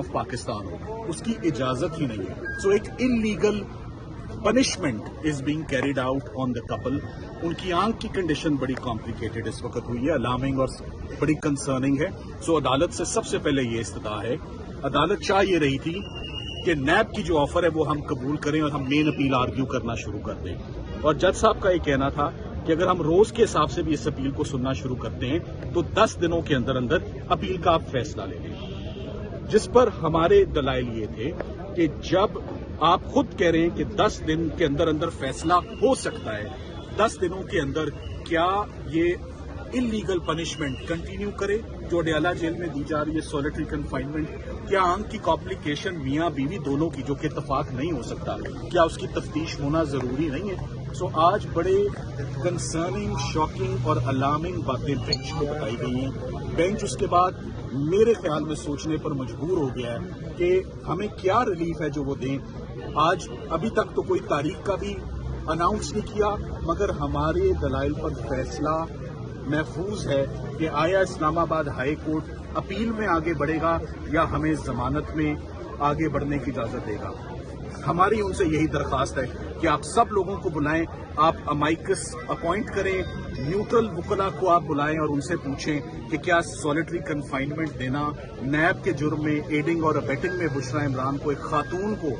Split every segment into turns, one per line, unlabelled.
Of Pakistan हो, उसकी इजाजत ही नहीं है। सो एक illegal punishment is being carried out on the couple. उनकी आंख की कंडीशन बड़ी कॉम्प्लिकेटेड इस वक्त हुई है, अलार्मिंग और बड़ी कंसर्निंग है। सो अदालत से सबसे पहले ये इस्तदा है, अदालत चाह ये रही थी कि नैब की जो ऑफर है वो हम कबूल करें और हम मेन अपील आर्ग्यू करना शुरू कर दें। और जज साहब का ये कहना था कि अगर हम रोज के हिसाब से भी इस अपील को सुनना शुरू करते हैं तो 10 दिनों के अंदर अंदर अपील का आप फैसला ले लें। जिस पर हमारे दलाइल ये थे कि जब आप खुद कह रहे हैं कि 10 दिन के अंदर अंदर फैसला हो सकता है, 10 दिनों के अंदर क्या ये इलीगल पनिशमेंट कंटिन्यू करे जो अडयाला जेल में दी जा रही है, सॉलिटरी कन्फाइनमेंट, क्या आंख की कॉम्प्लिकेशन मियां बीवी दोनों की जो कि इत्तेफाक नहीं हो सकता, क्या उसकी तफ्तीश होना जरूरी नहीं है। सो आज बड़े कंसर्निंग, शॉकिंग और अलार्मिंग बातें बेंच को बताई गई हैं। बेंच उसके बाद मेरे ख्याल में सोचने पर मजबूर हो गया है कि हमें क्या रिलीफ है जो वो दें। आज अभी तक तो कोई तारीख का भी अनाउंस नहीं किया, मगर हमारे दलाइल पर फैसला महफूज है कि आया इस्लामाबाद हाई कोर्ट अपील में आगे बढ़ेगा या हमें जमानत में आगे बढ़ने की इजाजत देगा। हमारी उनसे यही दरखास्त है कि आप सब लोगों को बुलाएं, आप अमाइकस अपॉइंट करें, न्यूट्रल वकला को आप बुलाएं और उनसे पूछें कि क्या सॉलिटरी कन्फाइनमेंट देना नैब के जुर्म में एडिंग और अबेटिंग में बुशरा इमरान को, एक खातून को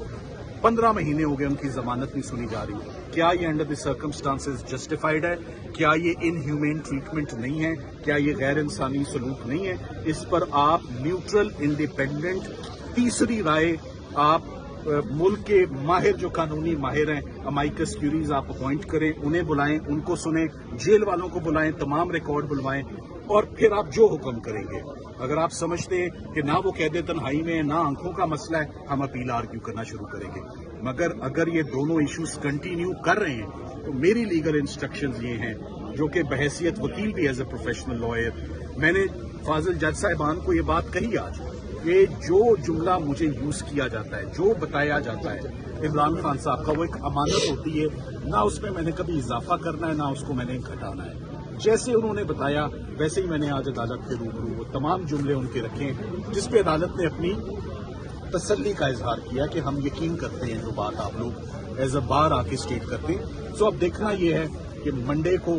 15 महीने हो गए उनकी जमानत नहीं सुनी जा रही, क्या ये अंडर द सर्कमस्टांसेस जस्टिफाइड है, क्या ये इनह्यूमेन ट्रीटमेंट नहीं है, क्या ये गैर इंसानी सलूक नहीं है। इस पर आप न्यूट्रल, इंडिपेंडेंट तीसरी राय आप मुल्क के माहिर जो कानूनी माहिर हैं, अमाइकस क्यूरीज आप अपॉइंट करें, उन्हें बुलाएं, उनको सुनें, जेल वालों को बुलाएं, तमाम रिकॉर्ड बुलवाएं और फिर आप जो हुक्म करेंगे। अगर आप समझते हैं कि ना वो कैद तन्हाई में है, ना आंखों का मसला है, हम अपील आर्ग्यू करना शुरू करेंगे। मगर अगर ये दोनों इश्यूज कंटिन्यू कर रहे हैं तो मेरी लीगल इंस्ट्रक्शंस ये हैं, जो कि बहैसियत वकील भी एज ए प्रोफेशनल लॉयर मैंने फाजिल जज साहिबान को ये बात कही आज कि जो जुमला मुझे यूज किया जाता है, जो बताया जाता है इमरान खान साहब का, वो एक अमानत होती है, ना उसमें मैंने कभी इजाफा करना है ना उसको मैंने घटाना है। जैसे उन्होंने बताया वैसे ही मैंने आज अदालत के रूबरू वो तमाम जुमले उनके रखे जिस पे अदालत ने अपनी तसल्ली का इजहार किया कि हम यकीन करते हैं जो बात आप लोग एज अ बार आके स्टेट करते हैं। सो अब देखना यह है कि मंडे को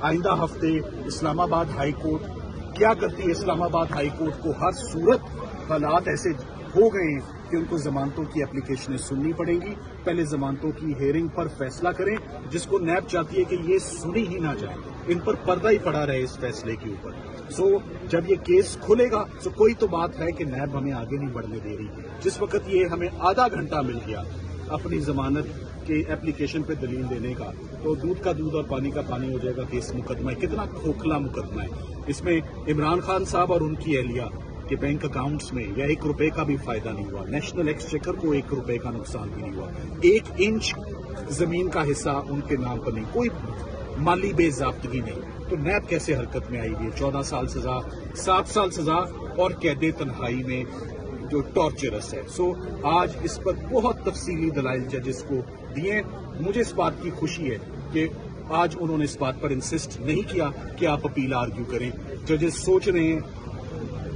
आइंदा हफ्ते इस्लामाबाद हाई कोर्ट क्या करती है। इस्लामाबाद हाई कोर्ट को हर सूरत हालात ऐसे हो गए हैं कि उनको जमानतों की एप्लीकेशनें सुननी पड़ेंगी। पहले जमानतों की हेयरिंग पर फैसला करें, जिसको नैब चाहती है कि ये सुनी ही ना जाए, इन पर पर्दा ही पड़ा रहे इस फैसले के ऊपर। सो जब ये केस खुलेगा तो कोई तो बात है कि नैब हमें आगे नहीं बढ़ने दे रही। जिस वक्त ये हमें आधा घंटा मिल गया अपनी जमानत के एप्लीकेशन पे दलील देने का, तो दूध का दूध और पानी का पानी हो जाएगा केस मुकदमा है। कितना खोखला मुकदमा है। इसमें इमरान खान साहब और उनकी अहलिया के बैंक अकाउंट्स में या 1 रुपए का भी फायदा नहीं हुआ, नेशनल एक्सचेकर को 1 रुपए का नुकसान भी नहीं हुआ, 1 इंच जमीन का हिस्सा उनके नाम पर नहीं, कोई माली बेजाब्तगी नहीं। तो नैब कैसे हरकत में आई हुई है? 14 साल सजा, 7 साल सजा और कैद तन्हाई में जो टॉर्चरस है। सो आज इस पर बहुत तफसीली दलाइल जजेस को दिए। मुझे इस बात की खुशी है कि आज उन्होंने इस बात पर इंसिस्ट नहीं किया कि आप अपील आर्ग्यू करें। जजेस सोच रहे हैं,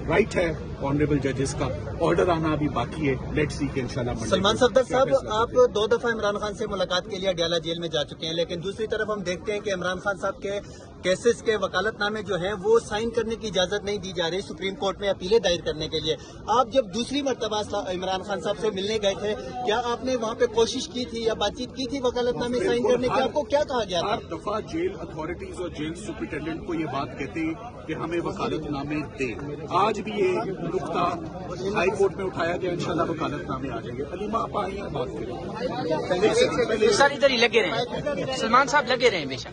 राइट है ऑनरेबल जजेस का, ऑर्डर आना अभी बाकी है। लेट्स सी कि इंशाल्लाह।
सलमान सफदर साहब, आप 2 दफा इमरान खान से मुलाकात के लिए अडयाला जेल में जा चुके हैं, लेकिन दूसरी तरफ हम देखते हैं कि इमरान खान साहब के केसेस के वकालतनामे जो हैं वो साइन करने की इजाजत नहीं दी जा रही सुप्रीम कोर्ट में अपीलें दायर करने के लिए। आप जब दूसरी मरतबा इमरान खान साहब से मिलने गए थे, क्या आपने वहाँ पे कोशिश की थी या बातचीत की थी वकालतनामे साइन करने की? आपको क्या कहा गया था?
हर दफा जेल अथॉरिटीज और जेल सुपरिटेंडेंट को ये बात कहते हैं कि हमें वकालतनामे दें। आज भी ये नुकता हाई कोर्ट में उठाया गया, इंशाल्लाह वकालतनामे आ जाएंगे। अलीमा आप आई हैं, बात करें।
सर इधर ही लगे रहे, सलमान साहब लगे रहे बेशक।